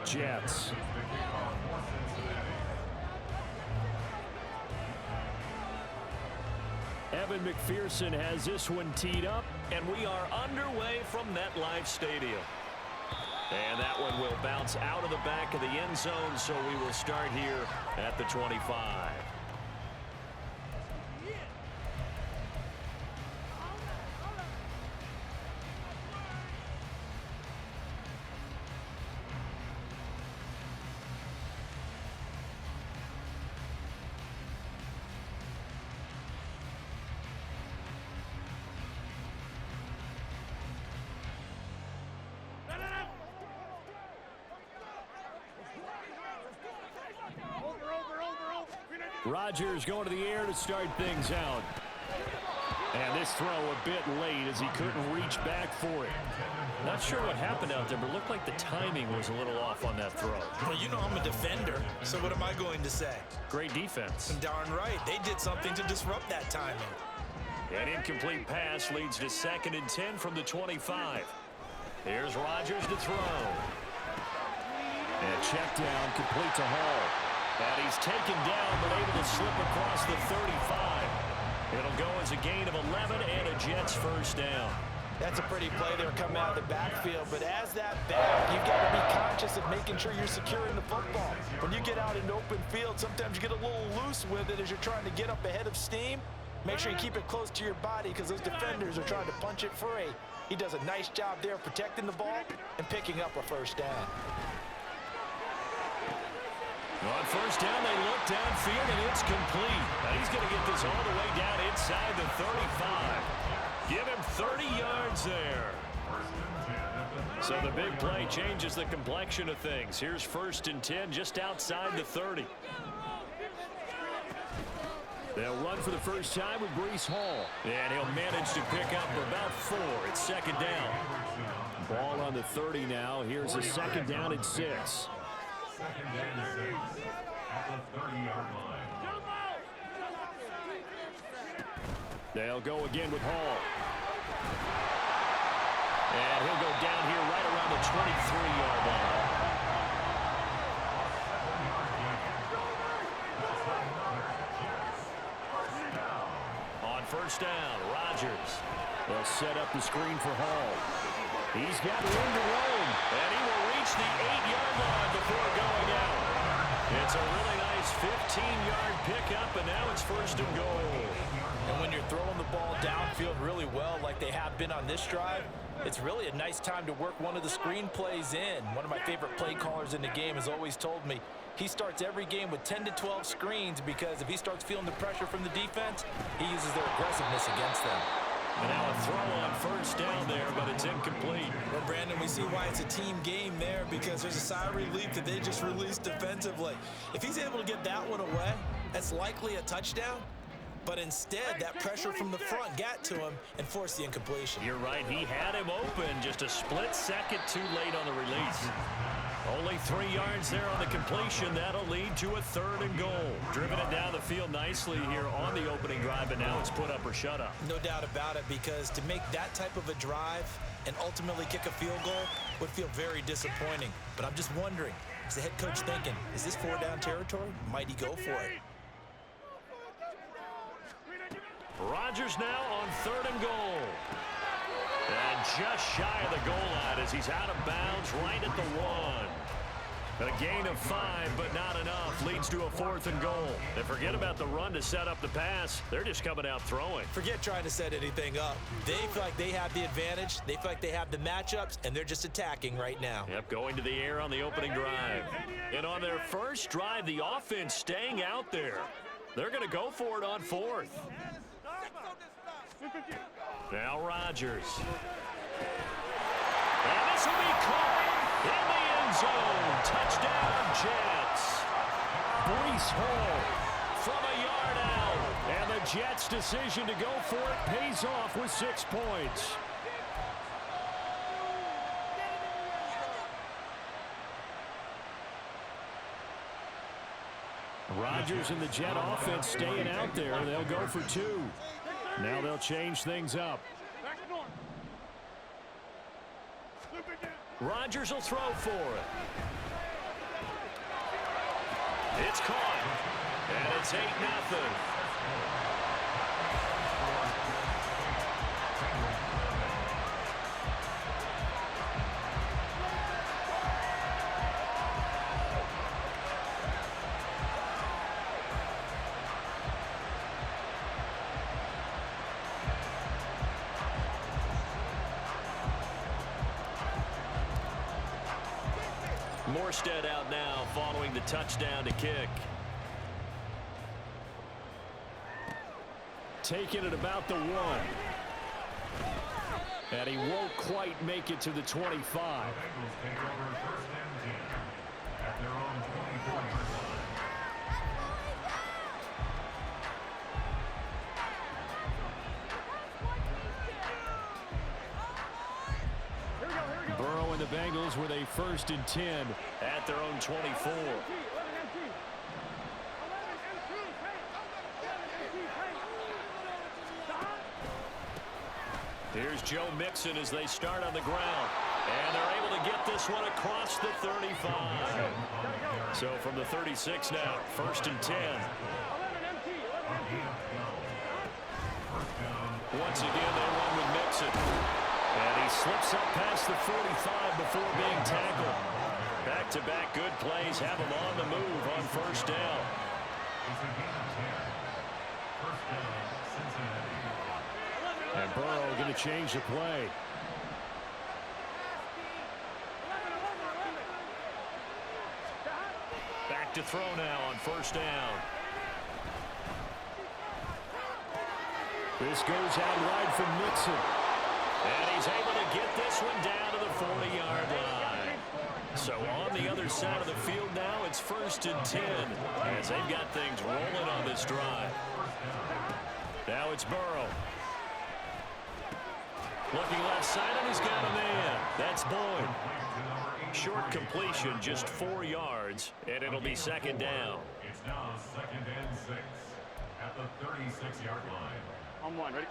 Jets. Evan McPherson has this one teed up, and we are underway from MetLife Stadium. And that one will bounce out of the back of the end zone, so we will start here at the 25. Rodgers going to the air to start things out. And this throw a bit late as he couldn't reach back for it. Not sure what happened out there, but it looked like the timing was a little off on that throw. Well, you know I'm a defender, so what am I going to say? Great defense. Darn right. They did something to disrupt that timing. An incomplete pass leads to 2nd and 10 from the 25. Here's Rodgers to throw. And check down, complete to Hall. And he's taken down, but able to slip across the 35. It'll go as a gain of 11 and a Jets first down. That's a pretty play there coming out of the backfield, but as that back, you've got to be conscious of making sure you're securing the football. When you get out in open field, sometimes you get a little loose with it as you're trying to get up ahead of steam. Make sure you keep it close to your body because those defenders are trying to punch it free. He does a nice job there protecting the ball and picking up a first down. On first down, they look downfield, and it's complete. Now he's going to get this all the way down inside the 35. Give him 30 yards there. So the big play changes the complexion of things. Here's 1st and 10 just outside the 30. They'll run for the first time with Breece Hall. And he'll manage to pick up about 4. It's 2nd down. Ball on the 30 now. Here's a 2nd down and 6. They'll go again with Hall. And he'll go down here right around the 23-yard line. On first down, Rodgers. They'll set up the screen for Hall. He's got room to roam, and he will reach the 8-yard line before going out. It's a really nice 15-yard pickup, and now it's 1st and goal. And when you're throwing the ball downfield really well like they have been on this drive, it's really a nice time to work one of the screen plays in. One of my favorite play callers in the game has always told me he starts every game with 10 to 12 screens because if he starts feeling the pressure from the defense, he uses their aggressiveness against them. And now a throw on first down there, but it's incomplete. Well, Brandon, we see why it's a team game there because there's a sigh of relief that they just released defensively. If he's able to get that one away, that's likely a touchdown. But instead, that pressure from the front got to him and forced the incompletion. You're right. He had him open. Just a split second too late on the release. Only 3 yards there on the completion. That'll lead to a 3rd and goal. Driven it down the field nicely here on the opening drive, and now it's put up or shut up. No doubt about it, because to make that type of a drive and ultimately kick a field goal would feel very disappointing. But I'm just wondering, is the head coach thinking, is this 4-down territory? Might he go for it? Rodgers now on 3rd and goal. And just shy of the goal line as he's out of bounds right at the 1. A gain of 5, but not enough. Leads to a 4th and goal. And forget about the run to set up the pass. They're just coming out throwing. Forget trying to set anything up. They feel like they have the advantage. They feel like they have the matchups, and they're just attacking right now. Yep, going to the air on the opening drive. And on their first drive, the offense staying out there. They're going to go for it on 4th. Now Rodgers. And this will be caught in the end zone. Touchdown, Jets. Breece Hall from a yard out. And the Jets' decision to go for it pays off with 6 points. Rodgers and the Jet offense staying out there. They'll go for 2. Now they'll change things up. Rodgers will throw for it. It's caught. And it's 8-0. Morstead out now following the touchdown to kick. Taking it about the 1. And he won't quite make it to the 25. Burrow and the Bengals with a 1st and 10 at their own 24. Here's Joe Mixon as they start on the ground. And they're able to get this one across the 35. So from the 36 now, 1st and 10. Once again, they run with Mixon. And he slips up past the 45 before being tackled. Back-to-back good plays have him on the move on 1st down. And Burrow going to change the play. Back to throw now on 1st down. This goes out wide from Mixon. And he's able to get this one down to the 40-yard line. So on the other side of the field now, it's 1st and 10 as they've got things rolling on this drive. Now it's Burrow. Looking left side, and he's got a man. That's Boyd. Short completion, just 4 yards, and it'll be 2nd down. It's now 2nd and 6 at the 36-yard line. On 1, ready?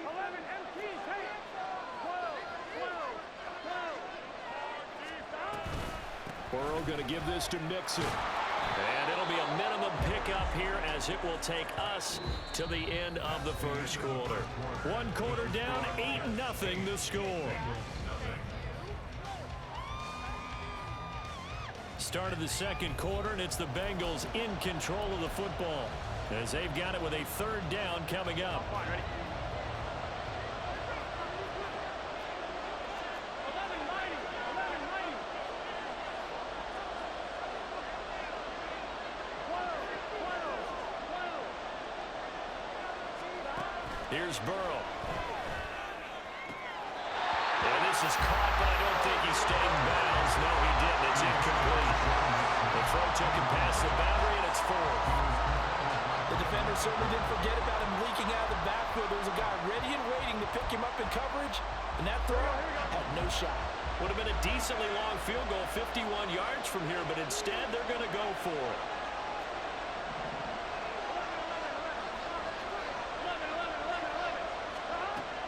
11, MT, take 12. Burrow going to give this to Mixon. And it'll be a minimum pickup here as it will take us to the end of the 1st quarter. 1 quarter down, 8-0 the score. Start of the 2nd quarter, and it's the Bengals in control of the football as they've got it with a 3rd down coming up. Here's Burrow. And this is caught, but I don't think he stayed in bounds. No, he didn't. It's incomplete. The throw took him past the boundary, and it's 4th. The defender certainly didn't forget about him leaking out of the backfield. There was a guy ready and waiting to pick him up in coverage, and that throw had no shot. Would have been a decently long field goal, 51 yards from here, but instead they're going to go for it.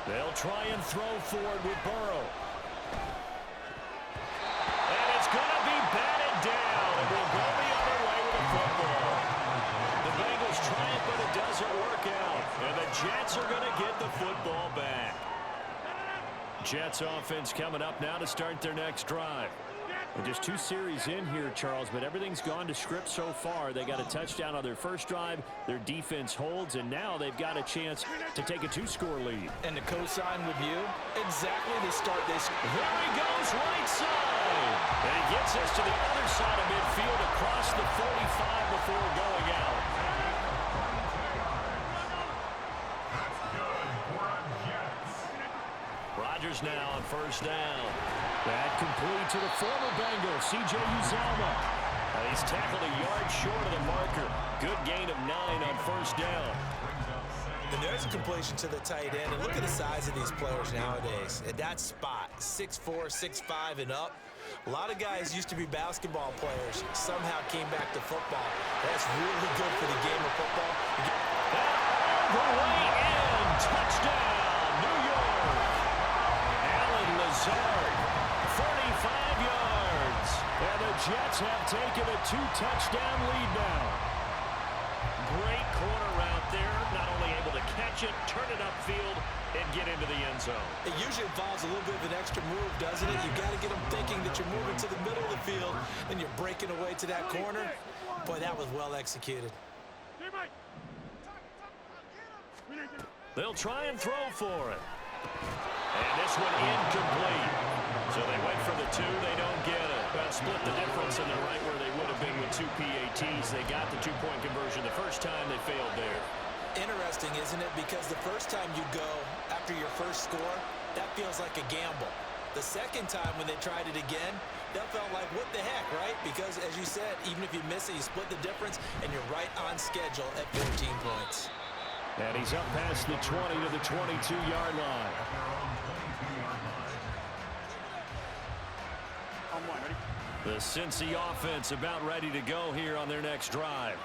They'll try and throw forward with Burrow. And it's going to be batted down. And we'll go the other way with the football. The Bengals try it, but it doesn't work out. And the Jets are going to get the football back. Jets offense coming up now to start their next drive. And just 2 series in here, Charles, but everything's gone to script so far. They got a touchdown on their 1st drive. Their defense holds, and now they've got a chance to take a 2-score lead. And to co-sign with you, exactly the start this. There he goes, right side. And he gets us to the other side of midfield across the 45 before going out. Rodgers now on 1st down. That complete to the former Bengal, C.J. Uzomah. And he's tackled a yard short of the marker. Good gain of 9 on 1st down. And there's a completion to the tight end. And look at the size of these players nowadays. At that spot, 6'4", 6'5", and up. A lot of guys used to be basketball players, somehow came back to football. That's really good for the game of football. The way in, touchdown, New York. Allen Lazard, 45 yards. And the Jets have taken a 2-touchdown lead now. Great corner route there. Not only able to catch it, turn it upfield, and get into the end zone. It usually involves a little bit of an extra move, doesn't it? You've got to get them thinking that you're moving to the middle of the field, and you're breaking away to that corner. Boy, that was well executed. They'll try and throw for it. And this one incomplete. So they went for the 2. They don't get it. Well, split the difference, and they're right where they would have been with 2 PATs. They got the 2-point conversion the first time. They failed there. Interesting, isn't it? Because the first time you go after your first score, that feels like a gamble. The second time when they tried it again, that felt like, what the heck, right? Because, as you said, even if you miss it, you split the difference, and you're right on schedule at 14 points. And he's up past the 20 to the 22-yard line. The Cincy offense about ready to go here on their next drive.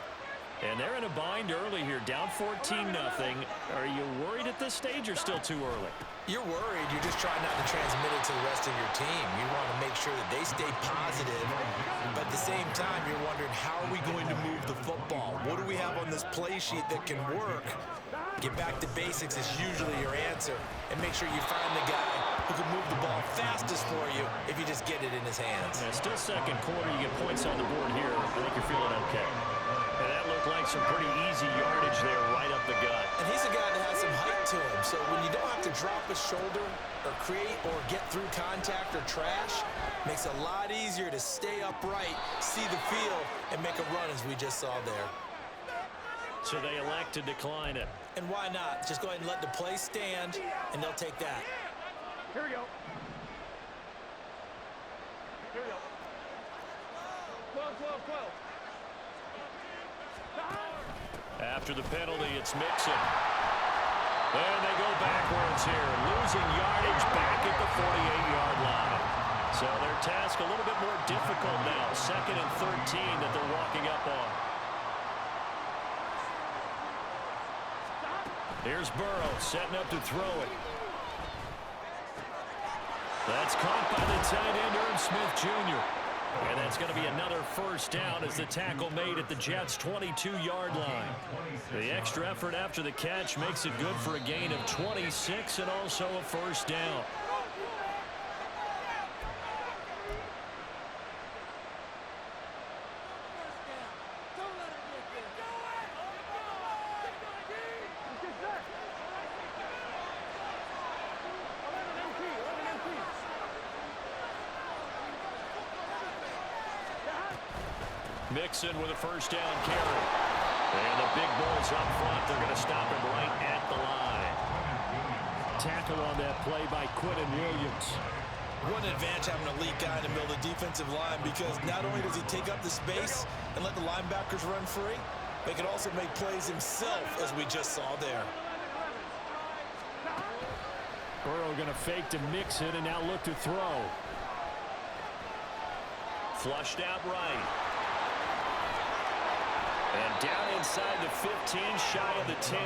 And they're in a bind early here, down 14-0. Are you worried at this stage or still too early? You're worried. You're just trying not to transmit it to the rest of your team. You want to make sure that they stay positive. But at the same time, you're wondering, how are we going to move the football? What do we have on this play sheet that can work? Get back to basics is usually your answer. And make sure you find the guy who can move the ball fastest for you if you just get it in his hands. Yeah, still second quarter. You get points on the board here. I think you're feeling okay. And that looked like some pretty easy yardage there right up the gut. And he's a guy that has some height to him. So when you don't have to drop a shoulder or create or get through contact or trash, makes it a lot easier to stay upright, see the field, and make a run as we just saw there. So they elect to decline it. And why not? Just go ahead and let the play stand, and they'll take that. Here we go. Here we go. 12, 12, 12. After the penalty, it's Mixon. And they go backwards here, losing yardage back at the 48-yard line. So their task a little bit more difficult now. 2nd and 13 that they're walking up on. Here's Burrow setting up to throw it. That's caught by the tight end, Irv Smith Jr. And that's going to be another first down as the tackle made at the Jets' 22-yard line. The extra effort after the catch makes it good for a gain of 26 and also a first down. Mixon with a first down carry. And the big boys up front, they're going to stop him right at the line. Tackle on that play by Quinton Williams. What an advantage having a elite guy in the middle of the defensive line, because not only does he take up the space and let the linebackers run free, but he can also make plays himself, as we just saw there. Burrow going to fake to Mixon and now look to throw. Flushed out right. And down inside the 15, shy of the 10.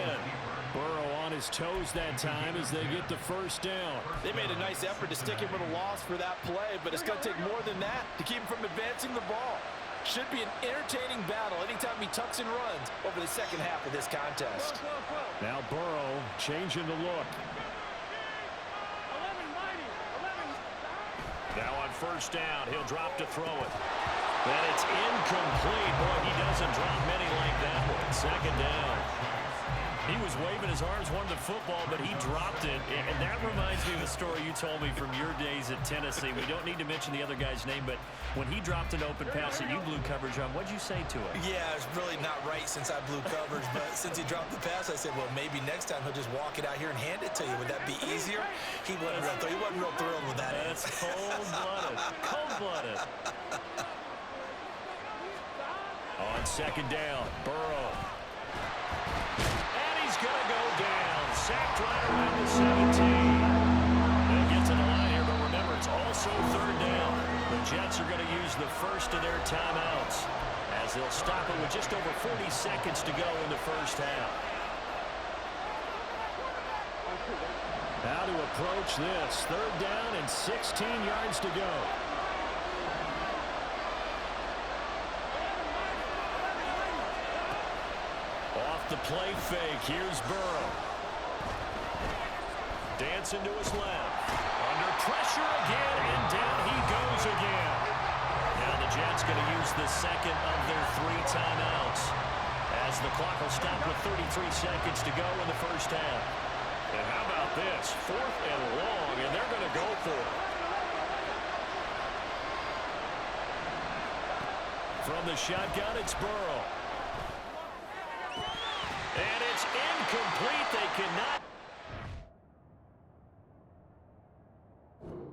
Burrow on his toes that time as they get the first down. They made a nice effort to stick him with a loss for that play, but it's going to take more than that to keep him from advancing the ball. Should be an entertaining battle anytime he tucks and runs over the second half of this contest. Now Burrow changing the look. Now on first down, he'll drop to throw it. And it's incomplete. Boy, he doesn't drop many like that one. Second down. He was waving his arms, wanted the football, but he dropped it. And that reminds me of the story you told me from your days at Tennessee. We don't need to mention the other guy's name, but when he dropped an open pass that you blew coverage on, what'd you say to him? Yeah, it's really not right since I blew coverage, but since he dropped the pass, I said, well, maybe next time he'll just walk it out here and hand it to you. Would that be easier? He wasn't real thrilled with that. That's cold-blooded. Cold-blooded. On second down, Burrow. And he's going to go down. Sacked right around the 17. They'll get to the line here, but remember, it's also third down. The Jets are going to use the first of their timeouts as they'll stop it with just over 40 seconds to go in the first half. How to approach this. Third down and 16 yards to go. Off the play fake, here's Burrow. Dancing to his left. Under pressure again, and down he goes again. Now the Jets going to use the second of their 3 timeouts, as the clock will stop with 33 seconds to go in the first half. And how about this? 4th and long, and they're going to go for it. From the shotgun, it's Burrow. And it's incomplete. They cannot.